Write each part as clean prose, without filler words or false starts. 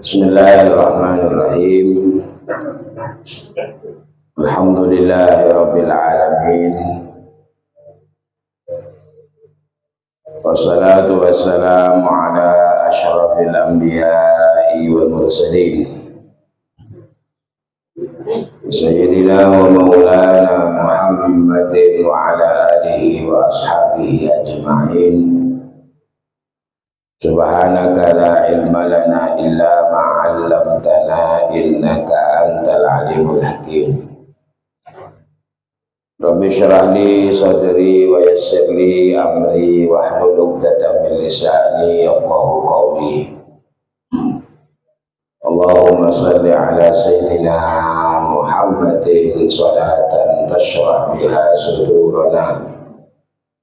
Bismillahirrahmanirrahim. Alhamdulillahirabbil alamin. Wassalatu wassalamu ala asyrafil anbiya'i wal mursalin. Sayyidina wa maulana Muhammadin wa ala alihi wa ashabihi ajma'in. Subhanaka la ilma lana illa ma 'allamtana innaka antal alimul hakim. Rabbi shrah li sadri wa yassir li amri wahlul 'uqdatam min lisani yafqahu qawli. Allahumma shalli ala sayyidina Muhammadin salatan tashrah biha sudurana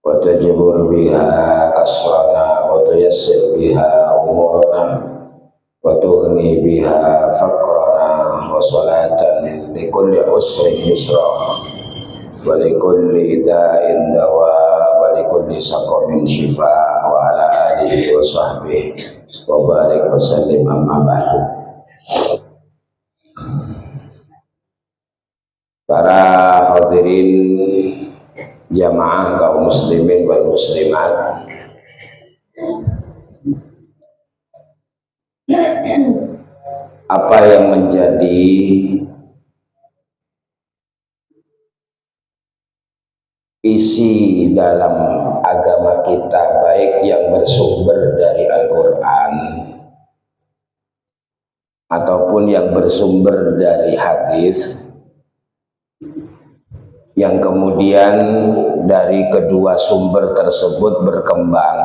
wa tajbur biha kasrana wa tuyassir biha umurana wa tughni biha faqrana wa salatan likulli usrin yusra wa likulli da'in dawa wa likulli saqamin shifa wa ala alihi wa sahbihi wa barik wa sallim amma ba'du. Para hadirin jamaah kaum muslimin wal muslimat, apa yang menjadi isi dalam agama kita, baik yang bersumber dari Al-Quran ataupun yang bersumber dari hadis, yang kemudian dari kedua sumber tersebut berkembang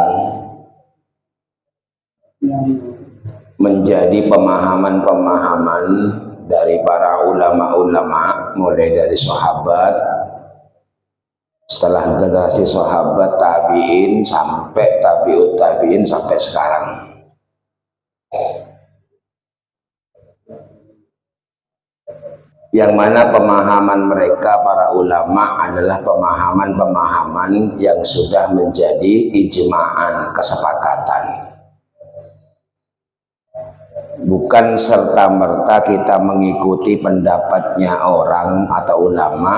menjadi pemahaman-pemahaman dari para ulama-ulama, mulai dari sahabat, setelah generasi sahabat, tabi'in, sampai tabi'ut tabi'in, sampai sekarang. Yang mana pemahaman mereka para ulama adalah pemahaman-pemahaman yang sudah menjadi ijma'an, kesepakatan. Bukan serta-merta kita mengikuti pendapatnya orang atau ulama,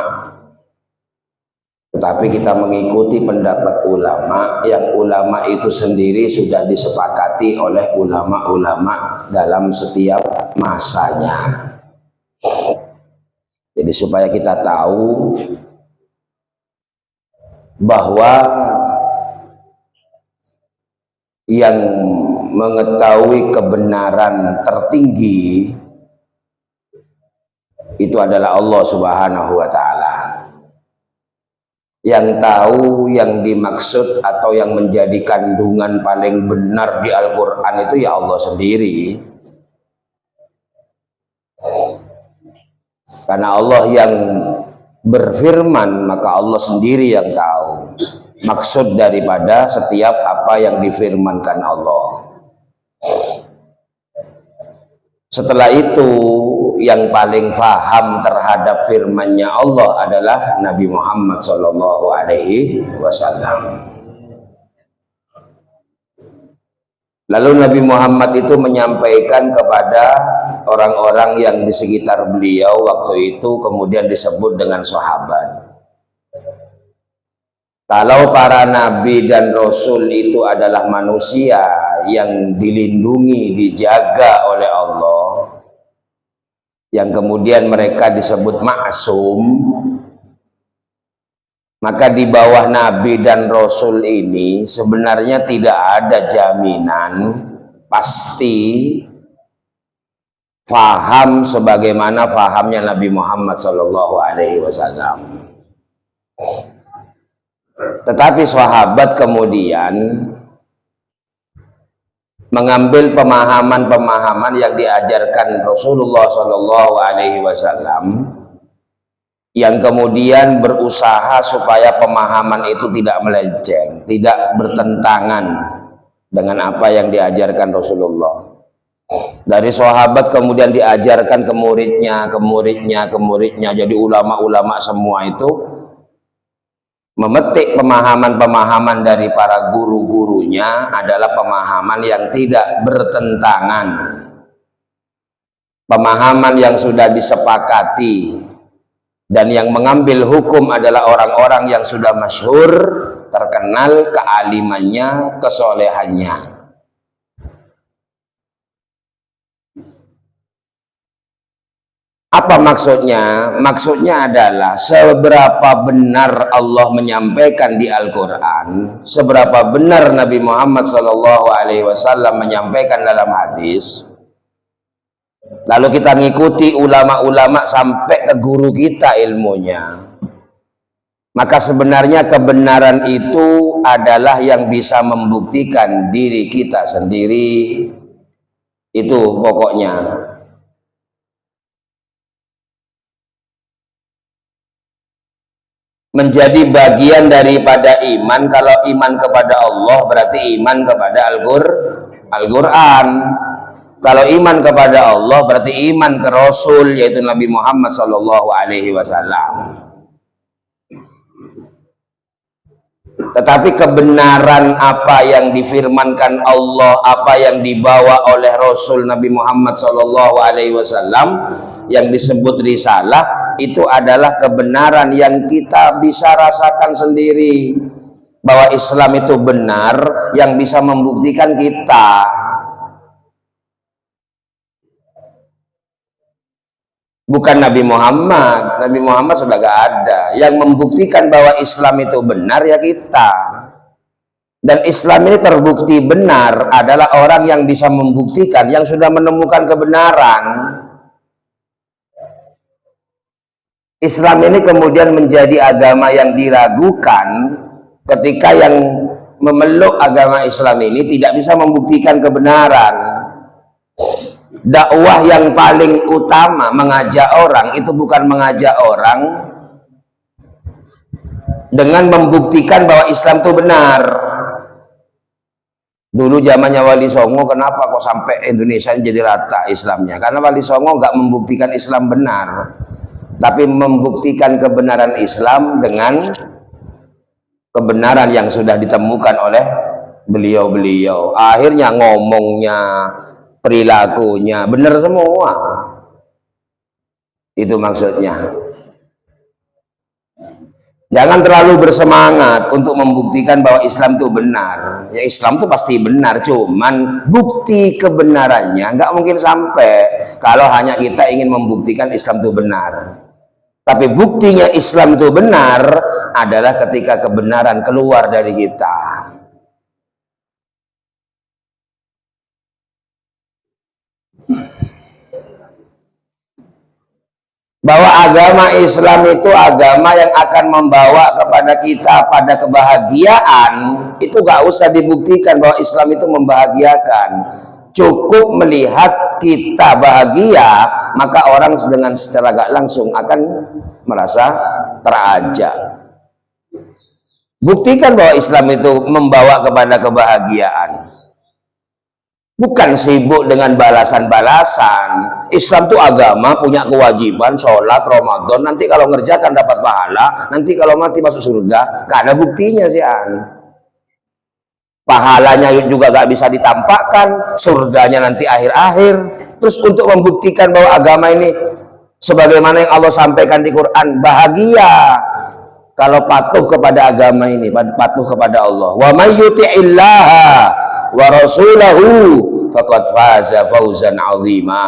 tetapi kita mengikuti pendapat ulama yang ulama itu sendiri sudah disepakati oleh ulama-ulama dalam setiap masanya. Jadi supaya kita tahu bahwa yang mengetahui kebenaran tertinggi itu adalah Allah Subhanahu wa ta'ala. Yang tahu yang dimaksud atau yang menjadi kandungan paling benar di Al-Quran itu ya Allah sendiri. Karena Allah yang berfirman, maka Allah sendiri yang tahu maksud daripada setiap apa yang difirmankan Allah. Setelah itu yang paling paham terhadap firman-Nya Allah adalah Nabi Muhammad SAW. Lalu Nabi Muhammad itu menyampaikan kepada orang-orang yang di sekitar beliau waktu itu, kemudian disebut dengan sahabat. Kalau para nabi dan rasul itu adalah manusia yang dilindungi, dijaga oleh Allah, yang kemudian mereka disebut maksum, maka di bawah nabi dan rasul ini sebenarnya tidak ada jaminan pasti faham sebagaimana fahamnya Nabi Muhammad SAW. Tetapi sahabat kemudian mengambil pemahaman-pemahaman yang diajarkan Rasulullah SAW, yang kemudian berusaha supaya pemahaman itu tidak melenceng, tidak bertentangan dengan apa yang diajarkan Rasulullah. Dari sahabat kemudian diajarkan ke muridnya, jadi ulama-ulama semua itu memetik pemahaman-pemahaman dari para guru-gurunya adalah pemahaman yang tidak bertentangan pemahaman yang sudah disepakati, dan yang mengambil hukum adalah orang-orang yang sudah masyhur, terkenal kealimannya, kesolehannya. Apa maksudnya? Maksudnya adalah seberapa benar Allah menyampaikan di Al-Quran, seberapa benar Nabi Muhammad SAW menyampaikan dalam hadis, lalu kita ngikuti ulama-ulama sampai ke guru kita ilmunya, maka sebenarnya kebenaran itu adalah yang bisa membuktikan diri kita sendiri. Itu pokoknya. Menjadi bagian daripada iman. Kalau iman kepada Allah berarti iman kepada Al-Quran. Kalau iman kepada Allah berarti iman ke Rasul, yaitu Nabi Muhammad SAW. Tetapi kebenaran apa yang difirmankan Allah, apa yang dibawa oleh Rasul Nabi Muhammad SAW, yang disebut risalah, itu adalah kebenaran yang kita bisa rasakan sendiri. Bahwa Islam itu benar, yang bisa membuktikan kita. Bukan Nabi Muhammad. Nabi Muhammad sudah gak ada. Yang membuktikan bahwa Islam itu benar ya kita. Dan Islam ini terbukti benar adalah orang yang bisa membuktikan, yang sudah menemukan kebenaran. Islam ini kemudian menjadi agama yang diragukan ketika yang memeluk agama Islam ini tidak bisa membuktikan kebenaran. Dakwah yang paling utama mengajak orang itu bukan mengajak orang dengan membuktikan bahwa Islam itu benar. Dulu zamannya Wali Songo, kenapa kok sampai Indonesia jadi rata Islamnya? Karena Wali Songo nggak membuktikan Islam benar, tapi membuktikan kebenaran Islam dengan kebenaran yang sudah ditemukan oleh beliau-beliau. Akhirnya ngomongnya, perilakunya benar semua. Itu maksudnya. Jangan terlalu bersemangat untuk membuktikan bahwa Islam itu benar. Ya, Islam itu pasti benar, cuman bukti kebenarannya nggak mungkin sampai kalau hanya kita ingin membuktikan Islam itu benar. Tapi buktinya Islam itu benar adalah ketika kebenaran keluar dari kita. Bahwa agama Islam itu agama yang akan membawa kepada kita pada kebahagiaan, itu gak usah dibuktikan bahwa Islam itu membahagiakan. Cukup melihat kita bahagia, maka orang dengan secara gak langsung akan merasa terajak. Buktikan bahwa Islam itu membawa kepada kebahagiaan. Bukan sibuk dengan balasan-balasan. Islam itu agama, punya kewajiban, sholat, Ramadan. Nanti kalau ngerjakan dapat pahala, nanti kalau mati masuk surga. Gak ada buktinya sih, pahalanya juga gak bisa ditampakkan, surganya nanti akhir-akhir. Terus untuk membuktikan bahwa agama ini sebagaimana yang Allah sampaikan di Quran, bahagia kalau patuh kepada agama ini, patuh kepada Allah. Wa may yuti'illaha wa rasulahu faqad faza fawzan 'azima.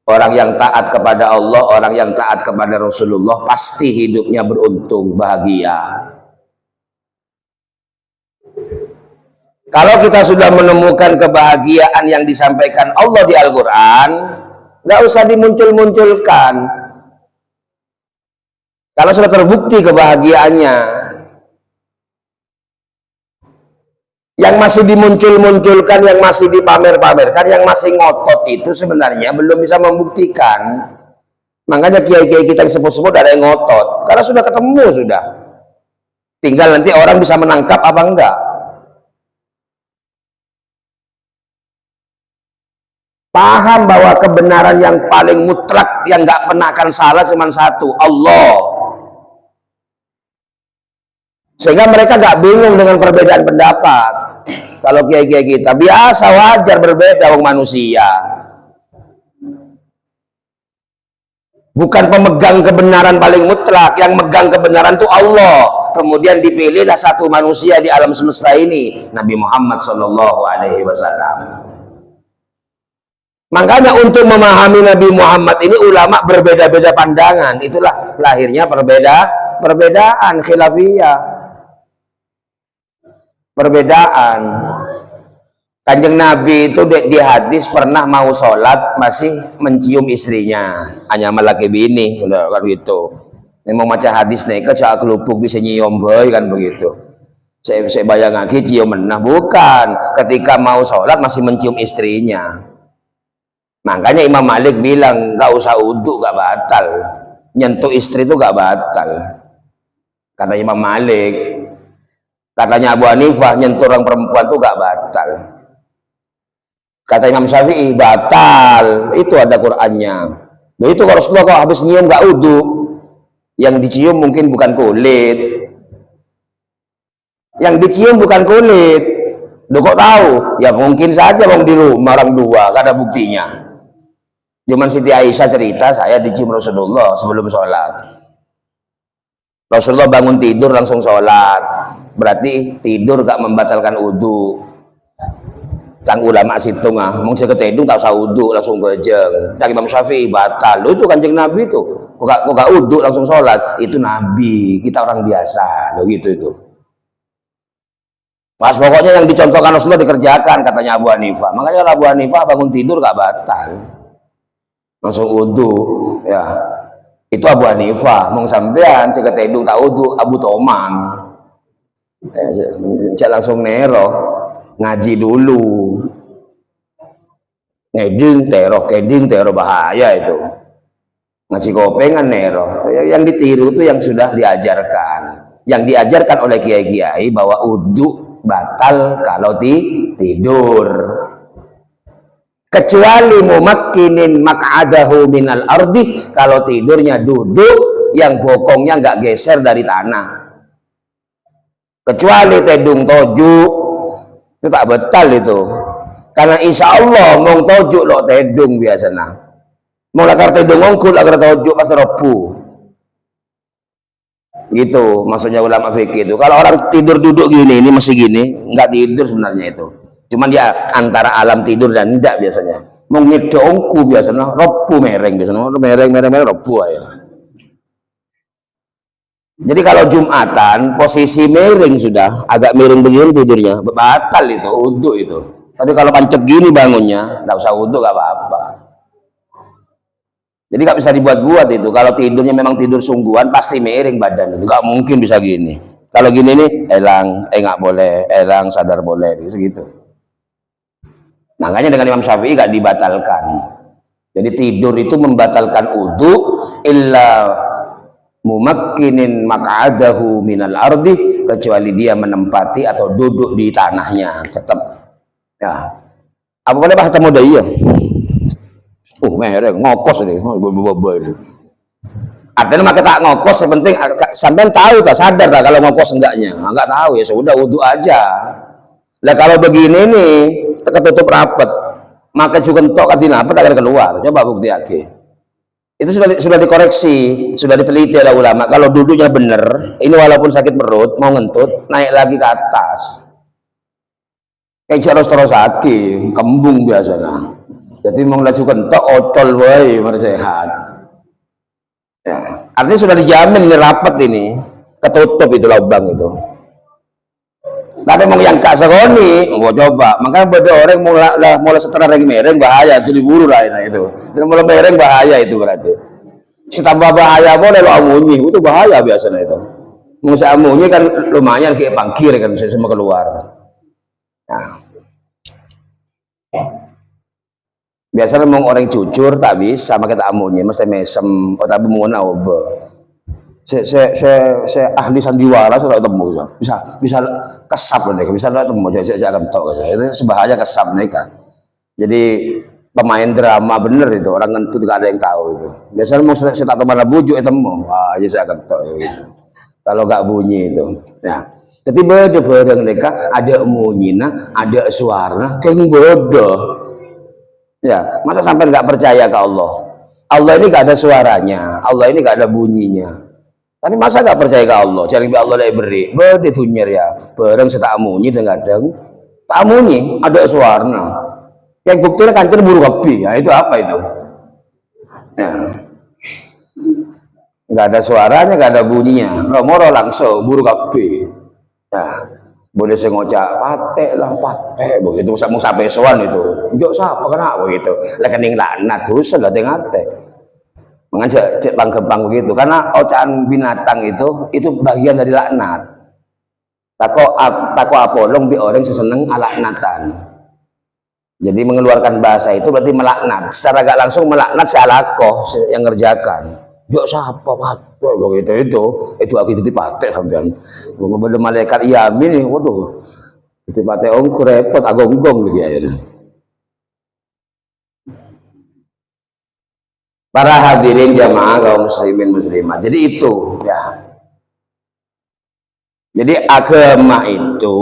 Orang yang taat kepada Allah, orang yang taat kepada Rasulullah pasti hidupnya beruntung, bahagia. Kalau kita sudah menemukan kebahagiaan yang disampaikan Allah di Al-Quran, nggak usah dimuncul-munculkan. Kalau sudah terbukti kebahagiaannya, yang masih dimuncul-munculkan, yang masih dipamer-pamerkan, yang masih ngotot itu sebenarnya belum bisa membuktikan. Makanya kiai-kiai kita yang sepuh-sepuh ada yang ngotot, karena sudah ketemu sudah. Tinggal nanti orang bisa menangkap apa enggak. Paham bahwa kebenaran yang paling mutlak, yang nggak pernah akan salah cuma satu, Allah. Sehingga mereka nggak bingung dengan perbedaan pendapat. Kalau kiai-kiai kita biasa, wajar berbeda, wong manusia. bukan pemegang kebenaran paling mutlak. Yang megang kebenaran itu Allah. Kemudian dipilihlah satu manusia di alam semesta ini, Nabi Muhammad Shallallahu Alaihi Wasallam. Makanya untuk memahami Nabi Muhammad ini ulama berbeda-beda pandangan. Itulah lahirnya perbedaan khilafiyah. Perbedaan. Kanjeng Nabi itu di hadis pernah mau sholat masih mencium istrinya, hanya malaki bini, udah kan gitu. Ini mau maca hadis nih, kecak kelupuk bisa nyium boy kan begitu. Saya bayang lagi cium menah, bukan. Ketika mau sholat masih mencium istrinya. Makanya Imam Malik bilang nggak usah uduk, nggak batal. Nyentuh istri itu nggak batal. Kata Imam Malik. Katanya Abu Hanifah nyentuh orang perempuan itu nggak batal. Kata Imam Syafi'i batal. Itu ada Qur'annya. Nah, itu kalau Rasulullah kok habis nyium nggak uduk. Yang dicium mungkin bukan kulit. Yang dicium bukan kulit. Loh kok tahu? Ya mungkin saja bang di rumah orang dua, gak ada buktinya. Cuman Siti Aisyah cerita, saya dicium Rasulullah sebelum sholat. Rasulullah bangun tidur langsung sholat. Berarti tidur gak membatalkan wudhu. Cang ulama situng mau saya ketedung tak usah wudhu langsung bejeng. Cang Imam Syafi'i batal. Loh itu Kanjeng Nabi tuh. Kok gak wudhu langsung sholat? Itu Nabi, kita orang biasa. Loh gitu itu. Pas pokoknya yang dicontohkan Rasulullah dikerjakan, katanya Abu Hanifah. Makanya Abu Hanifah bangun tidur gak batal. Langsung wudhu, ya. Itu Abu Hanifah. Mau sampean cek ketedung tak wudhu, Abu Tomang. Cek langsung nero, ngaji dulu. Keding tero bahaya itu. Ngaji kopengan nero. Yang ditiru itu yang sudah diajarkan. Yang diajarkan oleh kiai-kiai bahwa wudhu batal kalau tidur. Kecuali mumakkinin mak'adahu minal ardi, kalau tidurnya duduk yang bokongnya nggak geser dari tanah. Kecuali tedung tojuk itu tak betal itu. Karena insya Allah mau tojuk lo tedung biasanya. Mau lakar tedung ngongkul lakar tojuk pasti repu. Gitu maksudnya ulama fikih itu. Kalau orang tidur duduk gini, ini masih gini, nggak tidur sebenarnya itu. Cuman dia antara alam tidur dan tidak biasanya. Mau ngedongku biasanya, repu mereng biasanya, mereng repu aja. Jadi kalau Jumatan posisi miring sudah, agak miring begini tidurnya, batal itu, wudhu itu. Tapi kalau pancet gini bangunnya, nggak usah wudhu, nggak apa-apa. Jadi nggak bisa dibuat-buat itu. Kalau tidurnya memang tidur sungguhan, pasti miring badan. Nggak mungkin bisa gini. Kalau gini nih, elang, nggak boleh, elang sadar boleh, gitu. Makanya dengan Imam Syafi'i gak dibatalkan. Jadi tidur itu membatalkan wudhu illa mumakkinin mak'adahu minal ardi, kecuali dia menempati atau duduk di tanahnya tetap. Ya. Apa boleh bahasa muda iya? Mereka ngokos nih, artinya maka tak ngokos, yang penting sampai tahu tak sadar tak kalau ngokos enggaknya. Enggak tahu ya sudah wudhu aja. Lah kalau begini nih ketutup rapat, maka juga entok kadina apa tak akan keluar. Coba bukti lagi. Itu sudah dikoreksi, sudah diteliti oleh ulama. Kalau duduknya benar, ini walaupun sakit perut mau ngentut, naik lagi ke atas. Kayak terus sakit, kembung biasanya. Jadi mau laju kentok, ocol wae, mari sehat. Ya, artinya sudah dijamin ini rapat ini, ketutup itu lubang itu. Tapi mau yang kak segoni, mau coba. Makanya beda orang mulai setelah mereng bahaya, jadi buru lah itu. Dan mulai mereng bahaya itu berarti. Setambah bahaya boleh lo amunyi, itu bahaya biasanya itu. Mau amunyi kan lumayan kayak pangkir kan, semua keluar. Nah. Biasanya mau orang cucur tak bisa, maka kita amunyi, mesti mesem, tapi mau naoba. Saya ahli sandiwara saya tak temu bisa kesap mereka, bisa tak temu saya akan tahu itu sebahaya kesap mereka. Jadi pemain drama bener itu, orang ngentut gak ada yang tahu itu. Biasanya mau saya tak tahu mana bujuk temu, wah aja saya akan tahu itu. Kalau gak bunyi itu, ya. Jadi beda mereka ada munyinya, ada suara, kayak bodoh. Ya, masa sampai nggak percaya ke Allah? Allah ini gak ada suaranya, Allah ini gak ada bunyinya. Tapi masa gak percaya ke Allah? Cari Allah dari beri, berde tunyer ya, bareng setak munyi dan kadang tak munyi ada suaranya. Yang buktinya kancil buru kopi, ya itu apa itu? Nah, nggak ada suaranya, nggak ada bunyinya, moro langsung buru kopi. Nah, boleh saya ngocak pate lah pate begitu, mau sampai soan itu, jauh siapa kena begitu, lekening laknat terus lah tengate. Mengajak cek bang begitu, karena ocakan binatang itu bagian dari laknat. Tako apolong bi orang seseneng alaknatan. Jadi mengeluarkan bahasa itu berarti melaknat. Secara gak langsung melaknat si alakoh yang ngerjakan. Jok siapa pate begitu itu aku titip pate sampean. Bener malaikat yamin nih, waduh. Titip pate ongku repot agonggong lagi akhirnya. Para hadirin jamaah kaum muslimin muslimah. Jadi itu ya. Jadi agama itu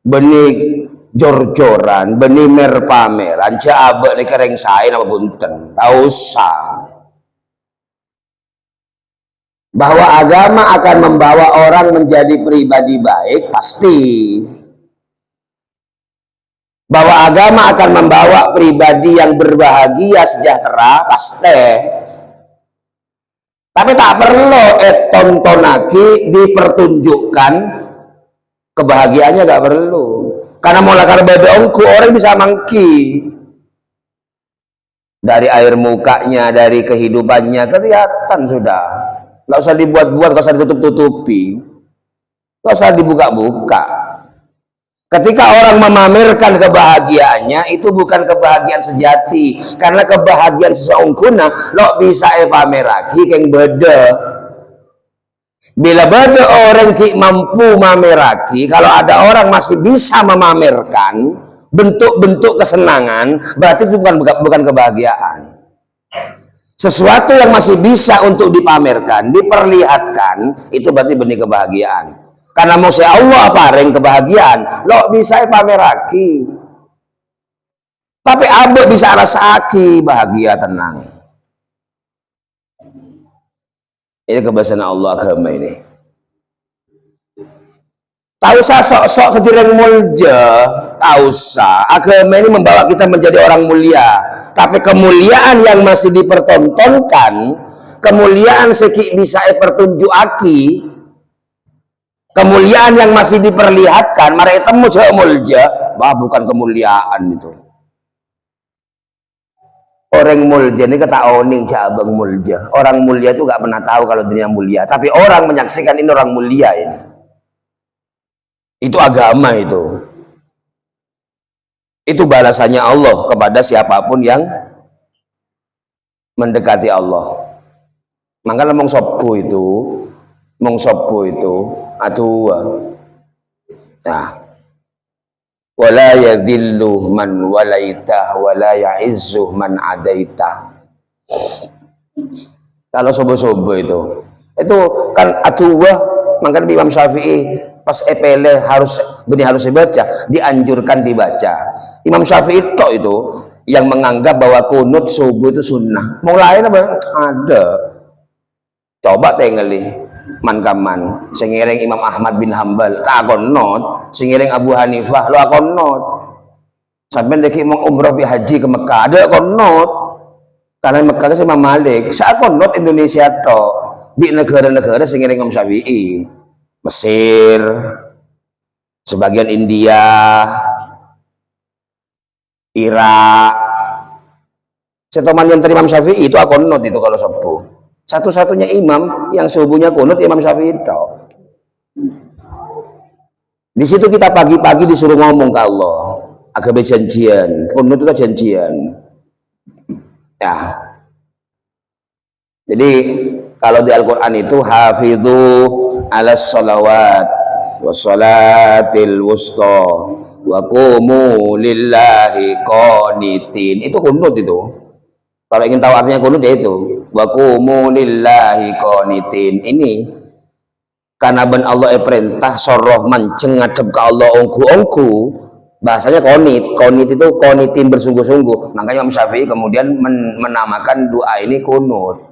benih jor-joran, benih pameran, coba nih kereng saya nama bunten, tahu sah. Bahwa agama akan membawa orang menjadi pribadi baik pasti. Bahwa agama akan membawa pribadi yang berbahagia sejahtera pasti. Tapi tak perlu tonton lagi dipertunjukkan kebahagiaannya, gak perlu. Karena mulai karena bedongku orang bisa mangki dari air mukanya, dari kehidupannya kelihatan sudah. Nggak usah dibuat-buat, nggak usah ditutup-tutupi, nggak usah dibuka-buka. Ketika orang memamerkan kebahagiaannya, itu bukan kebahagiaan sejati. Karena kebahagiaan seseorang lo bisa pameraki keng beda. Bila beda orang ki mampu mameraki, kalau ada orang masih bisa memamerkan bentuk-bentuk kesenangan, berarti itu bukan kebahagiaan. Sesuatu yang masih bisa untuk dipamerkan, diperlihatkan, itu berarti benih kebahagiaan. Karena mau Allah paring kebahagiaan, lo bisa pameraki. Tapi abek bisa rasaki bahagia tenang. Ini kebiasaan Allah agama ini. Tak usah sok-sok kedireng mulja, tak usah. Agama ini membawa kita menjadi orang mulia. Tapi kemuliaan yang masih dipertontonkan, kemuliaan seki bisa pertunjukaki, kemuliaan yang masih diperlihatkan, mari temu jauh mulja, bah bukan kemuliaan itu. Orang mulja ini kata oning cabang mulja. Orang mulia itu gak pernah tahu kalau dunia mulia. Tapi orang menyaksikan ini orang mulia ini. Itu agama itu. Itu balasannya Allah kepada siapapun yang mendekati Allah. Makanya mong sopo itu, aduh. Nah. Wala yadhillu man walaita wala ya'izzu man adaita. Kalau sobo-sobo itu kan aduwa, makanya Imam Syafi'i pas epele harus dibaca, dianjurkan dibaca. Imam Syafi'i itu yang menganggap bahwa kunut subuh itu sunnah. Mau lain apa? Ada. Coba tengeli man singireng Imam Ahmad bin Hambal tak not, singireng Abu Hanifah lo not. Sampai deki mau umroh bi haji ke Mekah ada not. Karena Mekah itu Imam Malik, saya not Indonesia to di negara-negara singireng Imam Syafi'i, Mesir, sebagian India, Irak. Setoman yang terima Imam Syafi'i itu not itu kalau sepuh. Satu-satunya imam yang subuhnya kunut Imam Syafi'i itu. Di situ kita pagi-pagi disuruh ngomong ke Allah, agak janjian, kunut itu janjian. Ya. Jadi kalau di Al-Qur'an itu hafidhu 'alas sholawat wassalatil wusta wa qumu lillahi qanitin. Itu kunut itu. Kalau ingin tahu artinya kunut ya itu wa qumu lillahi qanitin. Ini karena ben Allah perintah soroh manceng ngadep ke Allah ongku-ongku, Bahasanya konit itu konitin bersungguh-sungguh. Makanya Imam Syafi'i kemudian menamakan doa ini kunut.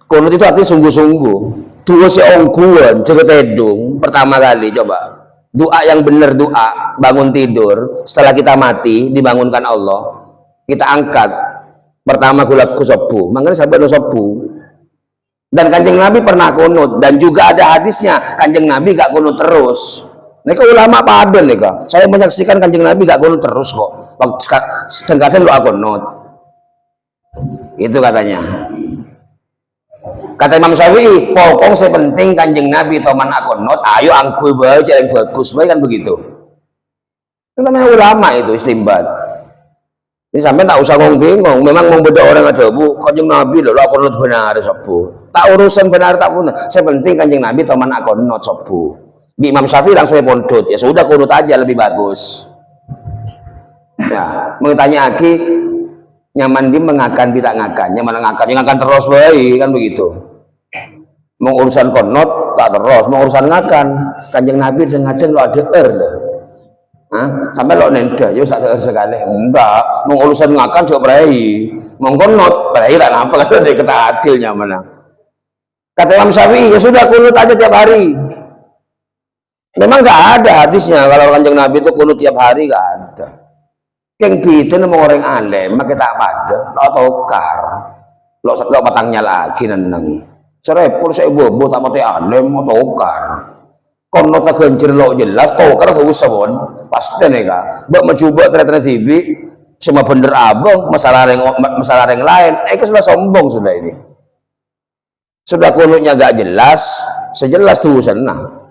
Kunut itu artinya sungguh-sungguh. Dua si ongguan, jaga tedung. Pertama kali coba. Doa yang benar doa, bangun tidur. Setelah kita mati, dibangunkan Allah. Kita angkat. Pertama kulaku sopu. Makanya sahabat sopu. Dan kanjeng Nabi pernah kunut. Dan juga ada hadisnya. Kanjeng Nabi gak kunut terus. Nika ulama pada nika. Saya menyaksikan kanjeng Nabi gak kunut terus kok. Kadang-kadang doa kunut. Itu katanya. Kata Imam Syafi'i, pokok saya penting kanjeng Nabi toman akunut, ayo angkui baca yang bagus, baik kan begitu. Itu namanya ulama itu istimbat. Ini sampai tak usah bingung. Memang mau beda orang ada bu, kanjeng Nabi loh akunut benar sopu. Tak urusan benar tak pun. Saya penting kanjeng Nabi toman akunut sopu. Di Imam Syafi'i langsung pondot, ya sudah kunut aja lebih bagus. Ya, mengetanya Aki nyaman di mengakan tidak ngakan, nyaman ngakan, yang akan terus baik kan begitu. Mau urusan kunut tak terus, mau urusan ngakan, kanjeng Nabi dengadeng lo ada lah. Sampai lo nenda, ya usah sekali, enggak, mau urusan ngakan juga berai, mau kunut berai tak apa kan dari kata adilnya mana. Kata Imam Syafi'i, ya sudah kunut aja tiap hari. Memang gak ada hadisnya kalau kanjeng Nabi itu kunut tiap hari, gak ada. Yang gitu mau orang alim, maka tak pada, lo tokar, lo patangnya lagi neneng. Serepul saya bobo tak mati alim mau tokar. Kono tak kencir lo jelas tokar tak usah pun, pasti nih kak. Bak mencoba ternyata TV, semua bener abang, masalah yang lain. Sudah sombong sudah ini. Sudah kunutnya gak jelas, sejelas tuh sana.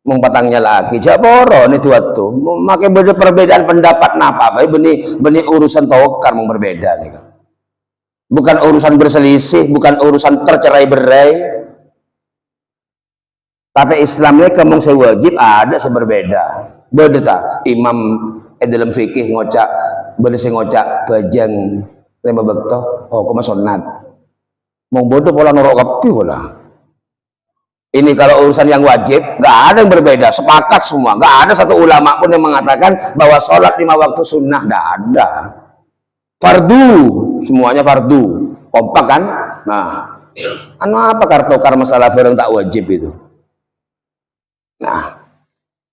Mempatangnya lagi jaboro nih waktu makai perbedaan pendapat napa benih urusan tokar mau berbeda nih bukan urusan berselisih, bukan urusan tercerai berai, tapi Islamnya kemung sewajib ada seberbeda beda imam dalam fikih ngocak bersih ngocak bajang lima bekto koma sunat mau bodoh pola norok kapi pola. Ini kalau urusan yang wajib, nggak ada yang berbeda, sepakat semua. Nggak ada satu ulama pun yang mengatakan bahwa sholat 5 waktu sunnah, nggak ada. Fardu, semuanya fardu. Kompak kan? Nah, apa kartokar masalah barang tak wajib itu? Nah,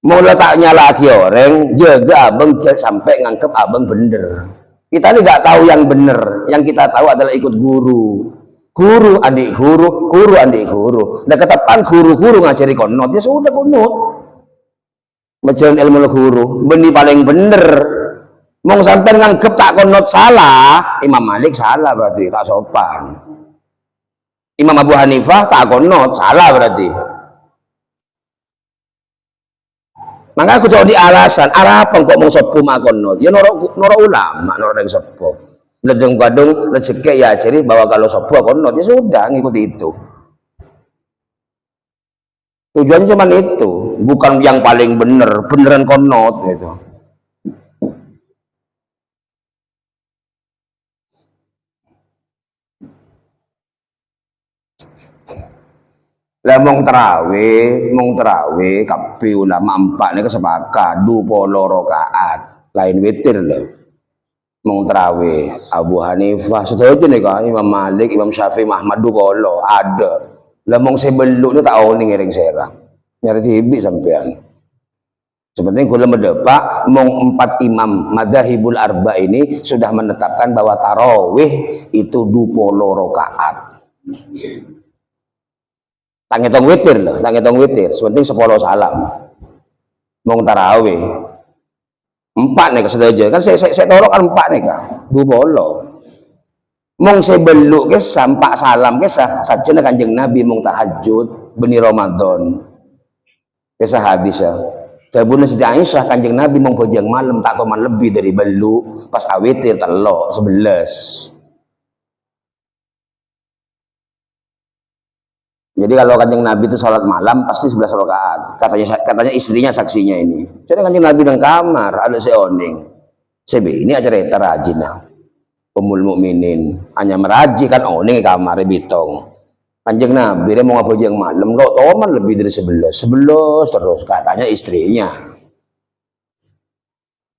mau letaknya lagi orang, jaga abang sampai nganggep abang bener. Kita ini nggak tahu yang bener, yang kita tahu adalah ikut guru. Guru adik guru, guru adik guru. Nah ketepaan guru ngajari konot, ya sudah konot. Majalan ilmu guru, benih paling bener. Mau sampai nganggep tak konot salah, Imam Malik salah berarti tak sopan. Imam Abu Hanifah tak konot salah berarti. Maka aku coba di alasan, apa kok mau sopu mak konot? Ya norok ulama, norok yang sopu. Ledeng gadung rezeki ya jadi bahwa kalau sebuah konot ya sudah ngikuti itu. Tujuannya cuma itu, bukan yang paling beneran konot gitu. Lah mong terawih kabeh ulama 4 nek sepakat 20 rakaat lain witir lho. Mong terawih Abu Hanifah setuju nih kan Imam Malik Imam Syafi'i Ahmad Dukolo ada lah mong saya beluk ni tak tahu nih ngiring serang nyari cibi sampean sebenarnya kalau mendepak mong 4 imam madzhabul arba ini sudah menetapkan bahwa tarawih itu 20 rakaat tangitong witir sepenting 10 salam mong tarawih 4 nih kesedaja kan saya tolok kan 4 nih kak 20 mong saya beluk ke sampak salam ke sajana kanjeng Nabi mong tahajud beni Ramadan kisah hadis ya Tabuna Siti Aisyah kanjeng Nabi mong bojang malam tak toman lebih dari beluk pas awitir telok 11. Jadi kalau kanjeng Nabi itu sholat malam pasti 11 rakaat. Katanya istrinya saksinya ini. Jadi kanjeng Nabi di kamar ada seoning. Sebe ini acara rajin. Ummul Mukminin hanya meraji kan oning kamar bitong. Kanjeng Nabi dia mau ngapa yang malam lo toman lebih dari 11 terus katanya istrinya.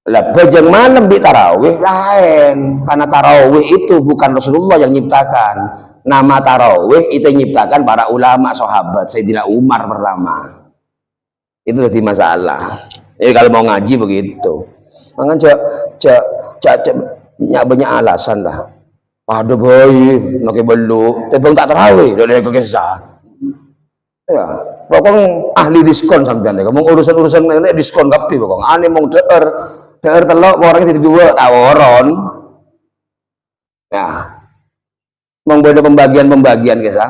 Lah bajang malam di tarawih lain, karena tarawih itu bukan Rasulullah yang nyiptakan. Nama tarawih itu yang nyiptakan para ulama sahabat. Sayyidina Umar pertama. Itu jadi masalah. Kalau mau ngaji begitu. Makanya banyak alasan lah. Pada boy, nak belu, tapi tak tarawih, dah kesah. Ya, pokoknya ahli diskon sampean deh. Kamu urusan ini diskon kapi pokoknya. Ane mau ter telok orang itu dua tawaron. Ya, mau beda pembagian kisah.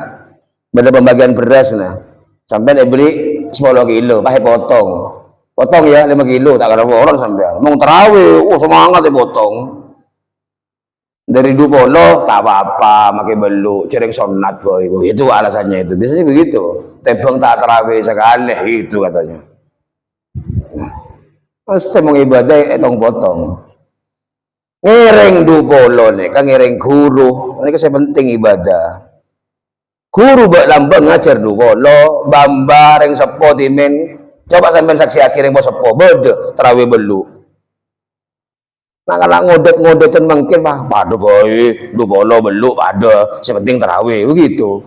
Beda pembagian beras nah. Sampai beli 10 kilo, pakai potong ya 5 kilo, tak ada orang sampean. Mau tarawih, semangat potong. Dari 20 tak apa-apa, makai belu, cereng sunat boy. Itu alasannya itu. Biasanya begitu. Tebang tak terawih sekali, itu katanya. Pasti mau ibadah, etong potong. Ngereng 20 nih, kan ngereng guru. Ini kan penting ibadah. Guru buat lambang ngajar 20, bamba reng sepo timen. Coba sampai saksi akhir yang mau sepo, beda terawih belu. Nah kalau ngodet-ngodetan mungkin pada boy, 20 belu pada, sepenting terawih begitu.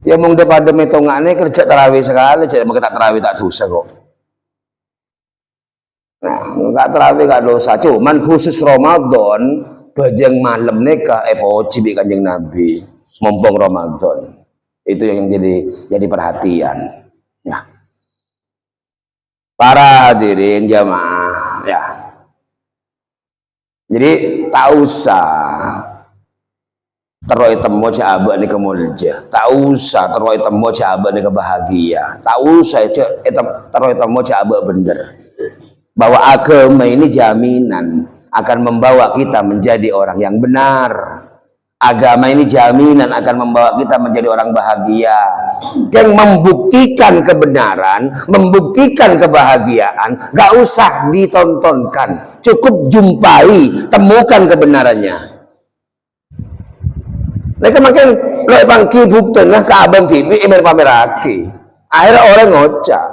Ya mau pada metongannya kerja terawih sekali, jadi mau kita terawih tak dosa kok. Nah, nggak terawih nggak dosa, cuman khusus Ramadan, bajang malam nikah, poci kanjeng Nabi, mumpung Ramadan, itu yang jadi perhatian. Ya. Para hadirin jamaah, ya. Jadi tak usah teroi temu abah ni kemulja, tak usah teroi temu abah ni kebahagia, tak usah teroi temu abah bener. Bahwa agama ini jaminan akan membawa kita menjadi orang yang benar. Agama ini jaminan akan membawa kita menjadi orang bahagia. Yang membuktikan kebenaran, membuktikan kebahagiaan, gak usah ditontonkan. Cukup jumpai, temukan kebenarannya. Mereka makin lo bangki bukten lah ke abang TV, emir pameraki. Akhirnya orang ngocak.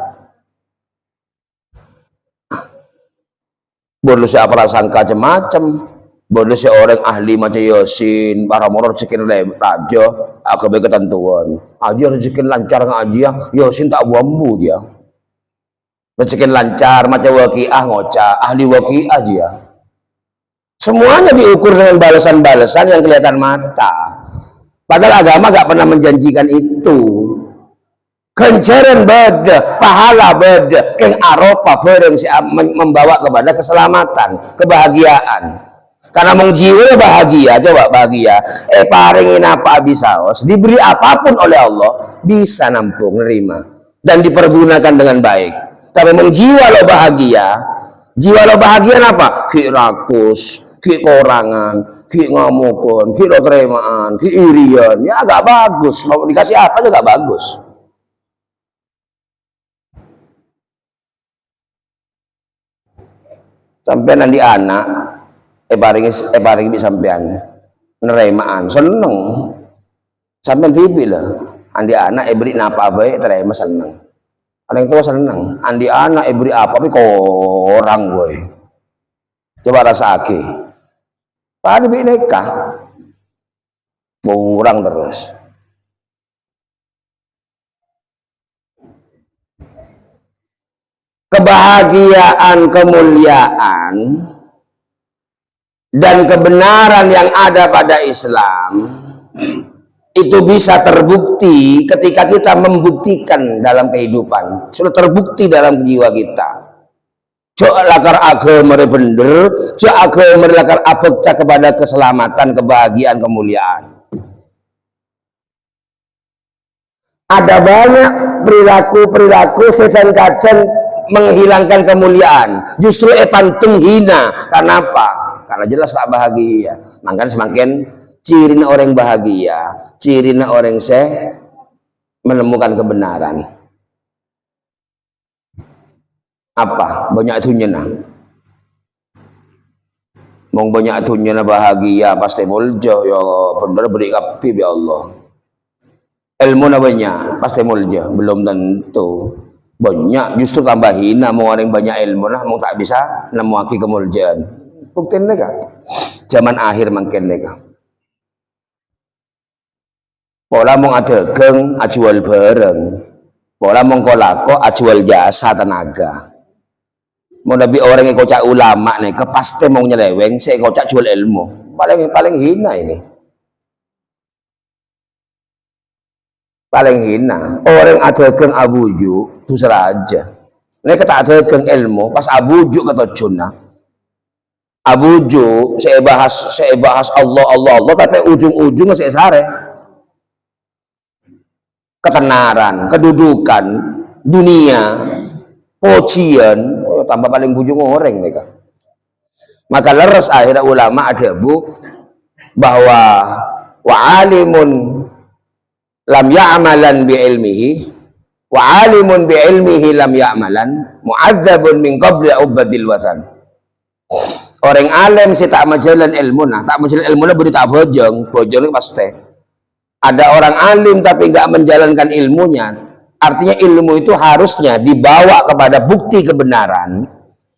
Boleh siapa prasangka macam-macam. Boleh seorang ahli macam Yasin, para moror sekian raja, agak ketentuan. Aja rezeki lancar ngaji ya, Yasin tak buambu dia. Rezeki lancar macam waqiah ngocak, ahli waqiah dia. Semuanya diukur dengan balasan-balasan yang kelihatan mata. Padahal agama gak pernah menjanjikan itu. Kencaran beda, pahala beda, keng aropa bareng membawa kepada keselamatan, kebahagiaan. Karena mau jiwa bahagia, coba bahagia. Paringin apa abisaos, diberi apapun oleh Allah, bisa nampung, nerima dan dipergunakan dengan baik. Tapi mau jiwa lo bahagia apa? Ki rakus, ki korangan, ki ngamukun, ki lo terimaan, ki irian, ya agak bagus. Mau dikasih apa juga bagus. Sampai nanti anak paringi bisa sampean neremaan seneng sampean tibi lah andi anak beri napa baik terima seneng ada yang tua seneng andi anak beri apa tapi korang gue coba rasa aki pada bineka kurang terus kebahagiaan kemuliaan dan kebenaran yang ada pada Islam itu bisa terbukti ketika kita membuktikan dalam kehidupan. Sudah terbukti dalam jiwa kita. Cok lakar agama bener, cok agama lakar abekta kepada keselamatan, kebahagiaan, kemuliaan. Ada banyak perilaku-perilaku setan kadang menghilangkan kemuliaan. Justru panteng hina. Karena apa? Karena jelas tak bahagia. Makanya semakin cirinya orang bahagia, cirinya orang menemukan kebenaran. Apa? Banyak itunya nah. Mau banyak itunya nah bahagia pasti mulja ya benar beri kapi ya Allah. Ilmu na banyak pasti mulja belum tentu. Banyak justru tambah hina mau orang banyak ilmu lah mau tak bisa nemu aki kemuliaan. Buktiin mereka. Zaman akhir mungkin mereka. Pola mau ada geng ajual bareng. Pola mau kolako ajual jasa tenaga. Mau nabi orang yang kocak ulama nih, pasti mau nyeleweng, saya kocak jual ilmu. Paling hina ini. Paling hina. Orang ada geng abuju, itu saja. Ini kata ada geng ilmu, pas abuju kata juna. Abuju, saya bahas Allah, tapi ujung-ujungnya saya sare. Ketenaran, kedudukan, dunia, pujian, tambah paling bujung orang mereka. Maka leres akhirnya ulama ada bahwa wa alimun lam ya'malan bi ilmihi wa alimun bi ilmihi lam ya'malan mu'adzabun min qabli ubadil wasan. Orang alim sih tak majalan ilmu nah, tak majalan ilmu nah beri tak bojong itu pasti. Ada orang alim tapi nggak menjalankan ilmunya, artinya ilmu itu harusnya dibawa kepada bukti kebenaran.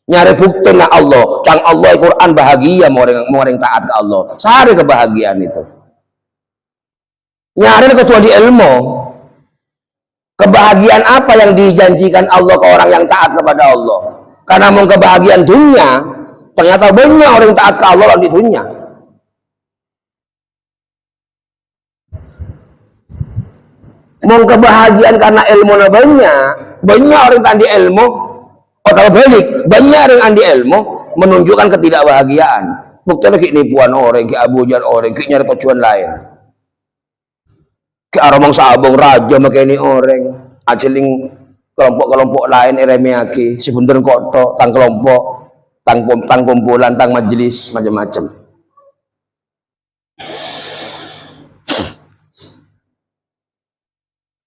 Nyari bukti na Allah, cang Allah Al-Quran bahagia mau orang taat ke Allah. Sehari kebahagiaan itu. Nyari kecuali ilmu. Kebahagiaan apa yang dijanjikan Allah ke orang yang taat kepada Allah? Karena mau kebahagiaan dunia, ternyata banyak orang yang taat ke Allah di dunia. Mau kebahagiaan karena ilmu banyak orang tadi ilmu, atau balik banyak orang andi ilmu menunjukkan ketidakbahagiaan. Bukti lagi nipuan orang, ke abujan orang, ke nyari tujuan lain, ke aromong sabung raja makanya orang, ajeling kelompok lain eremiaki, sebentar koto, tang kelompok, tang kumpulan, tang majelis macam-macam.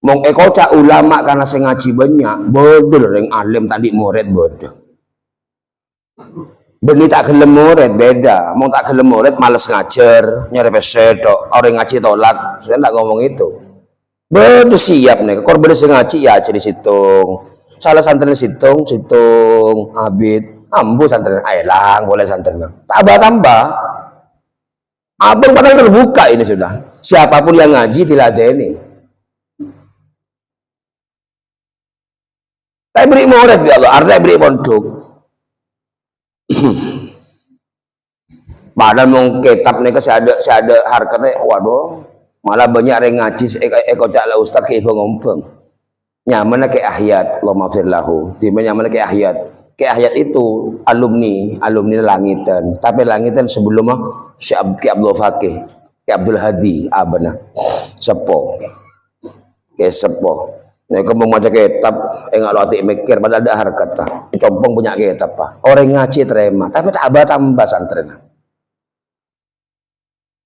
Mong ekocak ulama karena saya ngaji banyak, bodoh yang alim tadi murid bodoh. Beni tak gelem murid beda, mong tak gelem murid males ngajar, nyari pesedok, orang ngaji tolak, saya tak ngomong itu. Bodoh siap nih, korban saya ngaji ya jadi situng, salah santren situng, abid, ambu santren, ailang boleh santren, tambah. Abang padahal terbuka ini sudah, siapapun yang ngaji diladeni. Tapi beri murid ya Allah, artinya beri pondok. Padahal mau kitab nih saya ada harkatnya, waduh, malah banyak yang ngaji, kocak lah ustad ke ibu ngompeng. Nyaman ke ahyat, lo maafir lahu. Dimana nyaman ke ahyat itu alumni langitan. Tapi langitan sebelumnya si Abdul Fakih, ke Abdul Hadi, abana, sepo, ke sepo. Nek kamu maca kitab, enggak lo hati mikir, padahal ada harkat ta. Compong punya kitab pa. Orang ngaji terima, tapi tak abah tambah santren.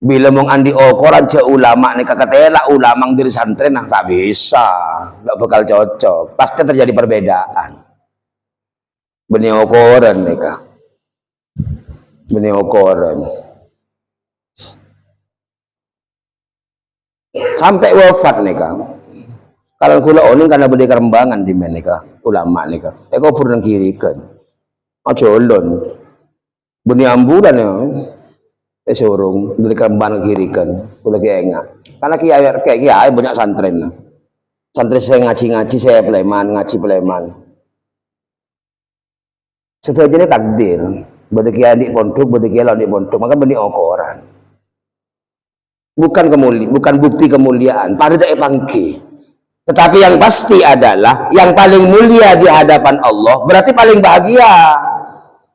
Bila mong andi koran ce ulama nih kakatela ulama diri santren nah tak bisa, nggak bakal cocok. Pasti terjadi perbedaan. Benih koran nih kak, benih koran. Sampai wafat nih kak. Kalau kula oning karena beli kerembangan di menika ulama nika. Eko purun kirikan. Aja ulun. Beni ambulan ya. Sorong beli kerembangan kirikan. Kula ki enggak. Karena kiai banyak santren. Santri saya ngaji saya ngaji pleman. Setelah jadi takdir. Bade kiai di pondok, bade kiai di pondok, maka beni okoran. Bukan bukti kemuliaan. Pada tak pangki. Tetapi yang pasti adalah yang paling mulia di hadapan Allah berarti paling bahagia.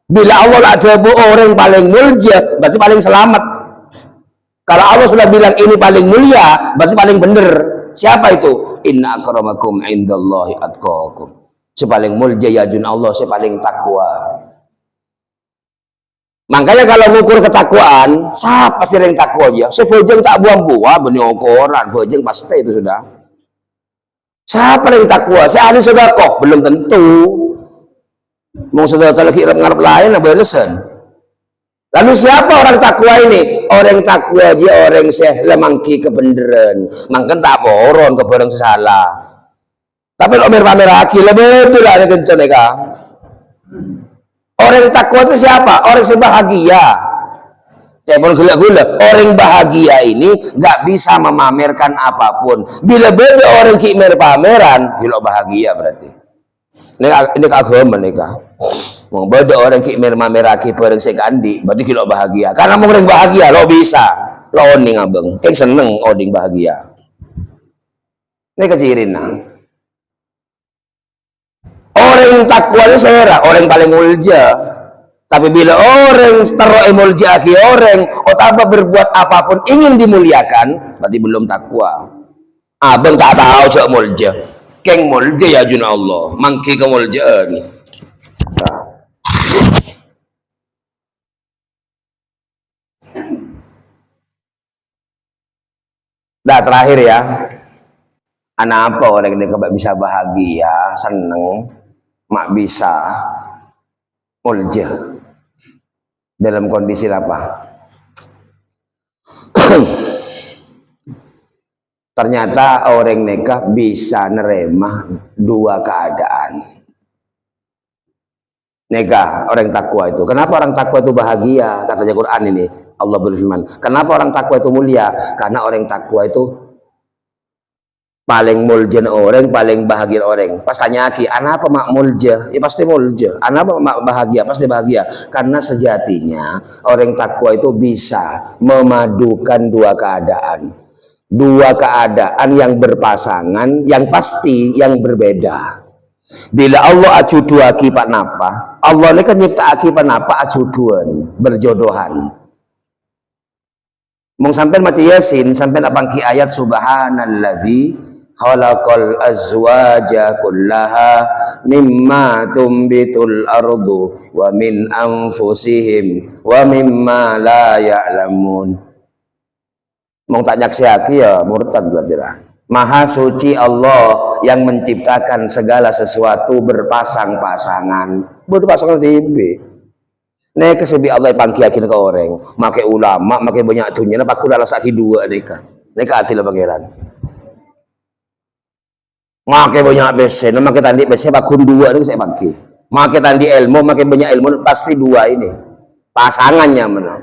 Bila Allah ada orang paling mulia berarti paling selamat. Kalau Allah sudah bilang ini paling mulia berarti paling benar. Siapa itu? Inna akramakum indallahi atqakum. Sepaling mulia ya jun Allah, sepaling takwa. Makanya kalau mengukur ketakwaan, siapa sih yang takwa ya? Sebojeng tak buang-buang benih ukuran, bojeng pasti itu sudah. Siapa yang takwa? Saya ahli sedekah, belum tentu. Mau sedekah lagi ngarep lain apa alasan? Lalu siapa orang takwa ini? Orang takwa dia orang seh lemangki kebenaran. Mangken tak boron kebareng salah. Tapi lo pamer aki lebih lah ada tentu neka. Orang takwa itu siapa? Orang yang bahagia. Cebol gula-gula. Orang bahagia ini nggak bisa memamerkan apapun. Bila beda orang kimer pameran, hilo bahagia berarti. Ini agama neka. Mau beda orang kimer mameraki pereng sekandi, berarti hilo bahagia. Karena mau orang bahagia lo bisa. Lo oning abeng. Kayak seneng oding bahagia. Ini kecirin nah. Orang takwa itu saya orang paling mulja. Tapi bila orang taruh mulja aki orang, otapa berbuat apapun ingin dimuliakan, berarti belum takwa. Abang tak tahu cak mulja. Keng mulja ya juna Allah, mangki kemuljaan. Nah terakhir ya, anak apa orang ini bisa bahagia, seneng, mak bisa mulja dalam kondisi apa? Ternyata orang nikah bisa nerima dua keadaan. Nikah orang takwa itu. Kenapa orang takwa itu bahagia? Katanya Quran ini. Allah berfirman. Kenapa orang takwa itu mulia? Karena orang takwa itu paling mulja orang, paling bahagia orang. Pas tanya aki, anak apa mak mulja? Ya pasti mulja. Anak apa mak bahagia? Pasti bahagia. Karena sejatinya orang takwa itu bisa memadukan dua keadaan. Dua keadaan yang berpasangan, yang pasti, yang berbeda. Bila Allah acu dua akibat napa? Allah ini kan nyipta akibat napa acu duan, berjodohan. Mung sampai mati Yasin, sampai napangki ayat subhanalladzi khalaqal azwaja kullaha mimma tumbitul ardu wa min anfusihim wa mimma la ya'lamun. Mung tak nyaksiaki ya murtad berarti lah. Maha suci Allah yang menciptakan segala sesuatu berpasang-pasangan. Berpasangan tibi. Nek kesebi Allah pangkiakin ke orang, make ulama, make banyak dunia, apa aku dalam sakit dua deka. Nek hati lah pangeran. Make banyak besen, make tandi besen bakun dua nek saya pangki. Make tandi ilmu, make banyak ilmu pasti dua ini. Pasangannya mana?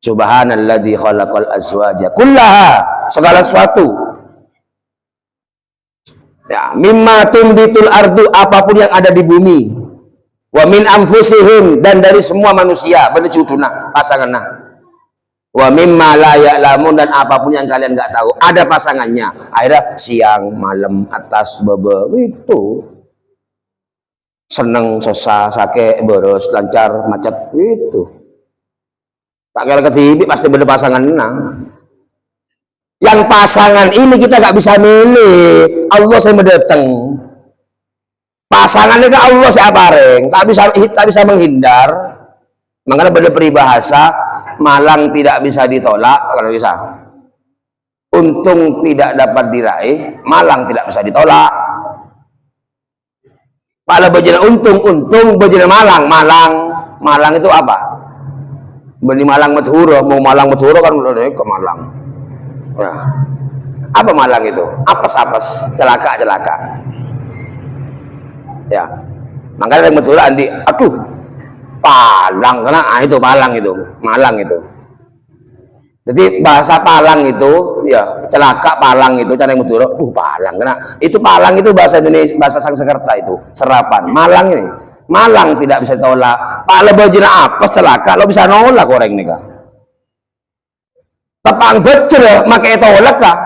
Subhanalladzi khalaqal azwaja kullaha, segala sesuatu. Ya, mimma tumbitul ardu, apapun yang ada di bumi. Wa min anfusihim, dan dari semua manusia, bener cutuna pasanganna. Wa mimma la ya'lamun, dan apapun yang kalian enggak tahu, ada pasangannya. Akhirnya siang, malam, atas, bawah, itu. Seneng, susah, sakit, boros, lancar, macet, itu. Tak kira ketibi pasti bener pasanganna. Yang pasangan ini kita nggak bisa milih. Allah saya mendatang. Pasangannya ke Allah saya bareng. Tak bisa menghindar. Makanya pada peribahasa malang tidak bisa ditolak kalau bisa. Untung tidak dapat diraih, malang tidak bisa ditolak. Pada bejana untung bejana malang itu apa? Beli malang mathuro, mau malang mathuro kan udah ke malang. Ya. Apa malang itu? Apes-apes, celaka. Ya. Makanya yang betul Andi, aduh, palang, karena itu palang itu, malang itu. Jadi bahasa palang itu, ya celaka palang itu, cara yang betul, palang, karena itu palang itu bahasa Indonesia, bahasa Sanskerta itu, serapan. Malang ini, malang tidak bisa ditolak. Pala bajina apes celaka, lo bisa nolak orang ini kah? Tepang becel, makai tolak kah?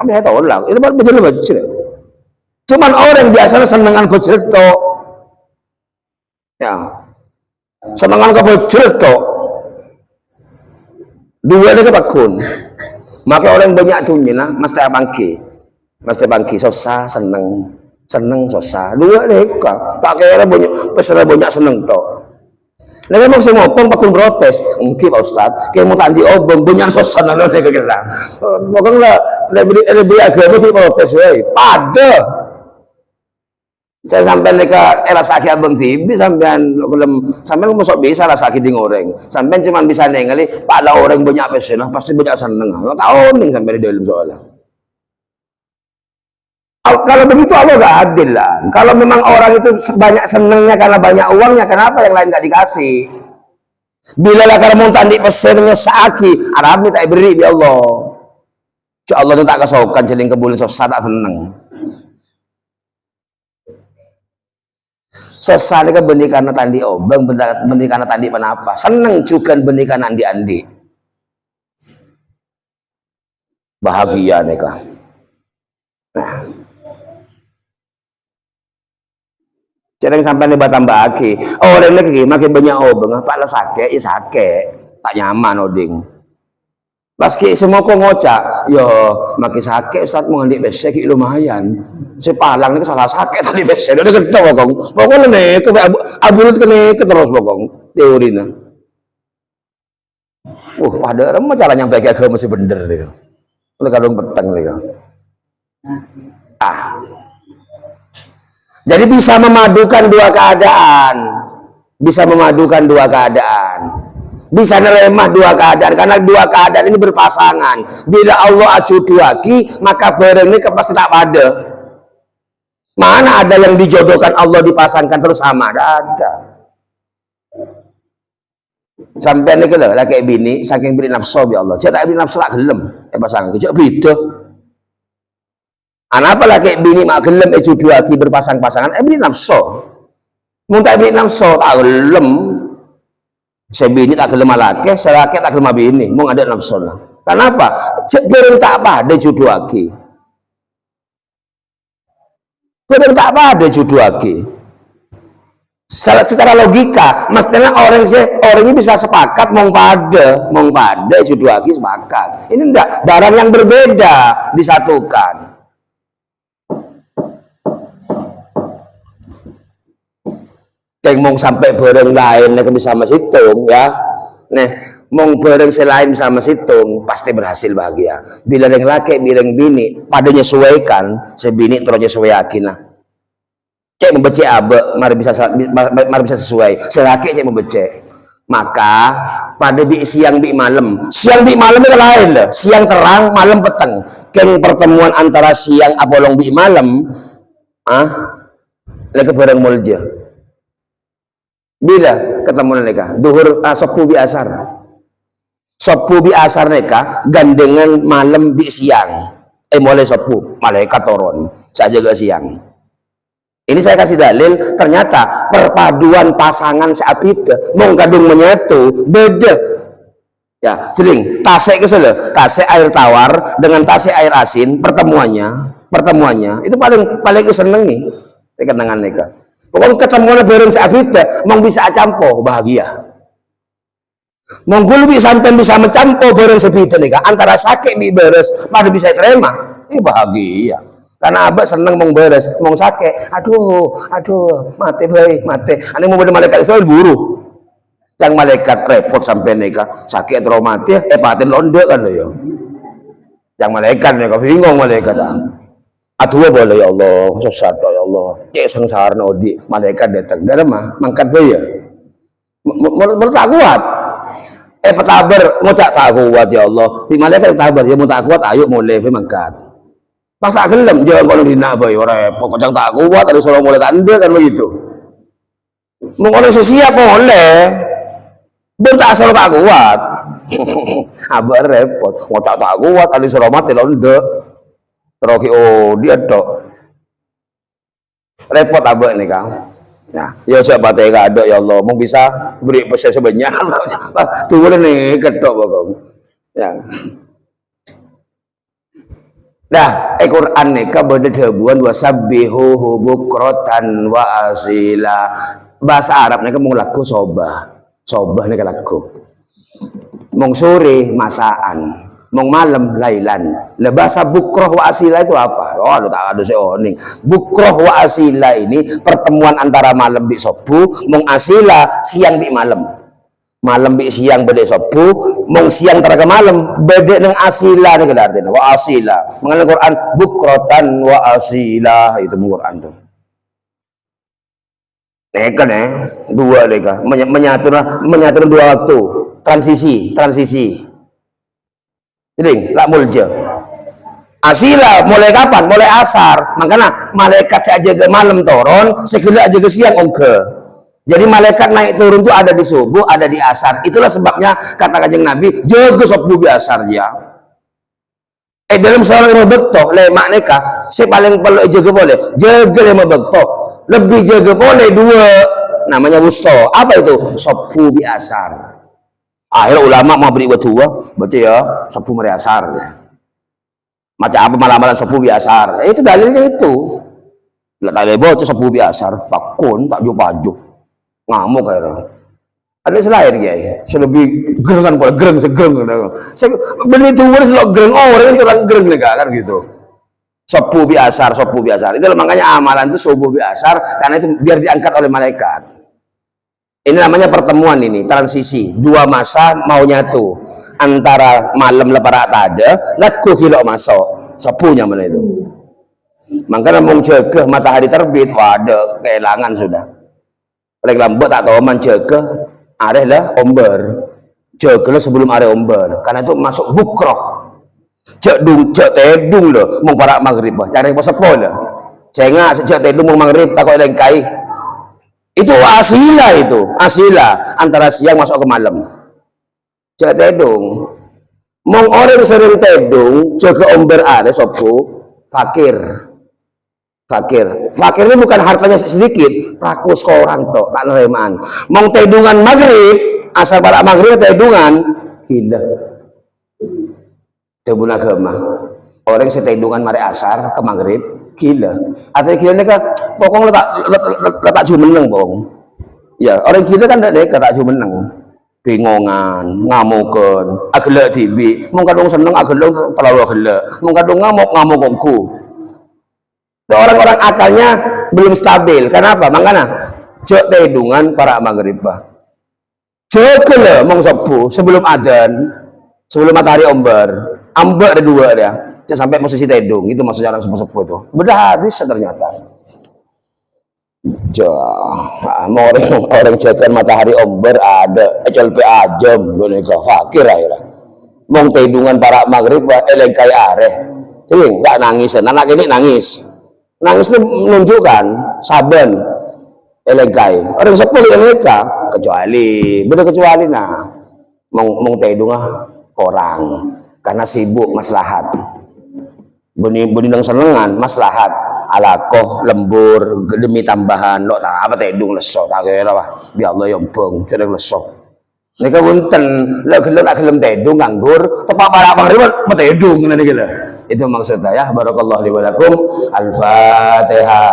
Apa saya tolak? Itu becel. Cuman orang biasanya senengan becel to, ya, senengan ke becel to. Dua ni kebakun. Maka orang banyak tu ni lah, mesti bangki, susah seneng susah. Dua ni kah? Pakai orang banyak, peserta banyak seneng to. Lagi mau saya ngopong pakun protes, mungkin Pak Ustad, kayak mau tandi obong banyak susah nalo ni kekesang. Bukan lah, lebih agama sih protes, weh. Pada. Saya sampai mereka era sakit abang tibi sampai masuk bisa lah sakit di goreng. Sampai cuma bisa nengali, pada orang banyak pesen, pasti banyak seneng. Nggak tahu nih sampai di dalam soalnya. kalau begitu Allah gak adil lah. Kalau memang orang itu banyak senengnya karena banyak uangnya, kenapa yang lain gak dikasih? Bila lah kalau mau tandi pesennya saaki, Arab tak beri bi Allah. Cuk Allah tu tak kesokan jeling kebulin sosat tak seneng. Sosat ni kan benih karena tandi obeng, benih karena tandi penapa. Seneng juga benih karena andi-andi. Bahagia nih kah. Nah. Jangan sampai nih tambah aki. Oh, orang ini makin banyak obeng, pak lah sakit, ya sakit, tak nyaman oding. Paski semua kok ngocak, yo makin sakit, Ustaz mau ngandik besek lumayan. Sepalang ini salah sakit tadi besek, udah ketemu bokong. Bokong nih, abulut kene terus bokong teorinya. Pada remah cara nyampe ke masih bener deh. Oleh kadung petang deh. Jadi bisa memadukan dua keadaan. Bisa memadukan dua keadaan. Bisa neremah dua keadaan. Karena dua keadaan ini berpasangan. Bila Allah acuduaki, maka bareng ini pasti tak pada. Mana ada yang dijodohkan Allah dipasangkan terus sama? Tidak ada. Sampai ini kalau laki bini, saking beri nafsu ya Allah. Cak tak beri nafsu tak gelem. Pasangan kecil beda. Apa laki bini mak gelem acuduaki berpasang-pasangan? Beri nafsu. Muntah beri nafsu tak gelem. Saya bini tak gelem laki, saya laki tak gelem bini. Mau ada nafsu lah. Kenapa? Cek bareng tak pada juduaki. Bareng tak pada juduaki. Secara logika, mestinya orang ini bisa sepakat mau pada juduaki sepakat. Ini enggak, barang yang berbeda disatukan. Kayak mau sampai bareng lain yang bisa mesitung ya. Nih, mau bareng selain sama situng pasti berhasil bahagia. Bila yang laki, bila yang bini, pada nyesuaikan, sebini terus nyesuaikan lah. Cek membecek abe, mari bisa sesuai. Selaki cek membecek. Maka pada bi siang bi malam itu lain lah. Siang terang, malam petang. Keng pertemuan antara siang apolong bi malam, lagi bareng mulja. Bila ketemu mereka, duhur sopu bi asar. Sopu bi asar mereka gandengan malam bi siang. Mulai sopu, malaikat turun saja ke siang. Ini saya kasih dalil, ternyata perpaduan pasangan seapit mong kadung menyatu beda. Ya, jeling, tasek kesel, tasek air tawar dengan tasek air asin, pertemuannya itu paling seneng nih, kenangan mereka. Pokoknya ketemuan bareng seapit mong bisa campo bahagia. Mong gulu sampai bisa mencampo bareng sepita nih, antara sakit bi beres, pada bisa terima, ini bahagia. Karena abah seneng mau beres, mau sakit, aduh, mati baik, mati. Ane mau bener malaikat Israel buru, yang malaikat repot sampai nikah, sakit atau mati, paten londe kan ya. Yang malaikat nih, bingung malaikat. Aduh boleh ya Allah, sesat ya Allah, cek sengsara nodi, malaikat datang, dari mah, mangkat ya. Menurut tak kuat, petaber, mau tak kuat ya Allah, di malaikat petaber, ya mau tak kuat, ayo mulai mangkat. Pas tak gelem jangan kalau dina boy orang pokoknya tak kuat ada suruh mulai tanda kan begitu. Mau orang siap boleh, bentak suruh tak kuat. Abah repot, mau tak kuat ada suruh mati londe. Teroki dia dok repot abah nih kang. Nah, ya siapa tega ada ya Allah, mau bisa beri pesan sebanyak. Tuh nih ketok bokong. Ya. Nah, Quran nika beda debuan wasabbihuhu bukratan wa asila. Bahasa Arab nika mung laku sobah. Sobah nika laku. Mung sore masaan, mung malam lailan. Lah bahasa bukroh wa asila itu apa? Oh, lu tak ada seoning. Bukroh wa asila ini pertemuan antara malam bi sobu, mung asila siang bi malam. Malam bi siang beda sopu, mong siang teraga malam beda neng asila nih kada artinya wa asila. Mengenai Quran bukrotan wa asila itu Quran tuh. Neka dua neka menyatu dua waktu transisi. Jadi lak mulja. Asila mulai kapan? Mulai asar. Makanya malaikat saya jaga malam turun, sekali aja ke siang ongke. Jadi malaikat naik turun itu ada di subuh, ada di asar. Itulah sebabnya kata Kanjeng Nabi, jaga subuh bi asar ya. Dalam seorang lima bekto, lemak neka, saya paling perlu jaga boleh, jaga lima bekto, lebih jaga boleh dua, namanya wusto. Apa itu? Subuh bi asar. Akhirnya ulama mau beri tua, baca ya, subuh mari asar. Macam apa malam-malam sepuh biasar? Itu dalilnya itu. Lah tadi bocah sepuh biasar, pakun tak jupaju. Ngamuk kaya. Ada selain ya, selebih gerengan pola gereng segereng. Saya beli itu wes lo gereng orang sekarang gereng nih kan gitu. Sepuh biasar. Itu makanya amalan itu subuh biasar karena itu biar diangkat oleh malaikat. Ini namanya pertemuan ini, transisi. Dua masa mau nyatu. Antara malam lebaran ada, laku kilo masuk. Sepuhnya mana itu? Makanya mau jaga matahari terbit, waduh, kehilangan sudah. Oleh lambat tak tahu mencegah, areh lah omber. Jaga sebelum areh omber. Karena itu masuk bukroh. Cek tedung loh, mau para maghrib. Cari pas sepol lah. Cenga sejak tedung mau maghrib, tak kau lengkai. Itu asila antara siang masuk ke malam. Cek tedung mong orang sering tedung jaga omber ada sopo fakir ini bukan hartanya sedikit, rakus ke orang tok tak neremaan. Mong tedungan maghrib asal pada maghrib tedungan hilang tebun agama orang setedungan mari asar ke maghrib gila atau gila ini kan pokoknya letak jumeneng pokoknya ya orang gila kan tak jumeneng bingongan ngamukan agelak tibi mung kadung seneng agelak terlalu agelak mung kadung ngamuk kongku orang-orang akalnya belum stabil. Kenapa? Makanya cek tedungan para maghribah cek le mung sepuh sebelum adzan sebelum matahari omber ada dua dia sampai posisi tedung itu maksudnya orang sepuh itu beda hadis ternyata mau orang jaga matahari omber ada colpe ajam boneka fakir akhirnya mau tedungan para maghrib elengkai areh ting nggak nangis anak ini nangis ini menunjukkan saben elengkai orang sepuh elengka kecuali nah mau tedungah orang karena sibuk maslahat beni nang senengan maslahat alakoh lembur demi tambahan lo tak apa tedung leso tak kira lah biar Allah yang beng cereng leso mereka punten lo gelem tedung nganggur tepak para maghrib tedung nanti gila itu maksudnya ya. Barakallahu li wa lakum. Al-Fatihah.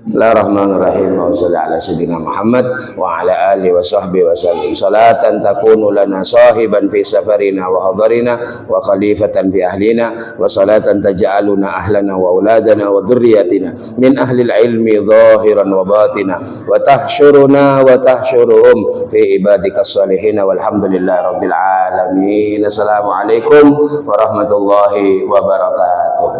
Bismillahirrahmanirrahim. Wa sallallahu ala sayyidina Muhammad wa ala alihi wa sahbihi wa sallam. Salatan takunu lana sahiban fi safarina wa hadarina wa khalifatan fi ahlina wa salatan taj'aluna ahlana wa auladana wa dhurriyyatina min ahli al-ilmi zahiran wa batina wa tahsyuruna wa tahsyuruhum fi ibadika salihin walhamdulillahi rabbil alamin. Assalamualaikum warahmatullahi wabarakatuh.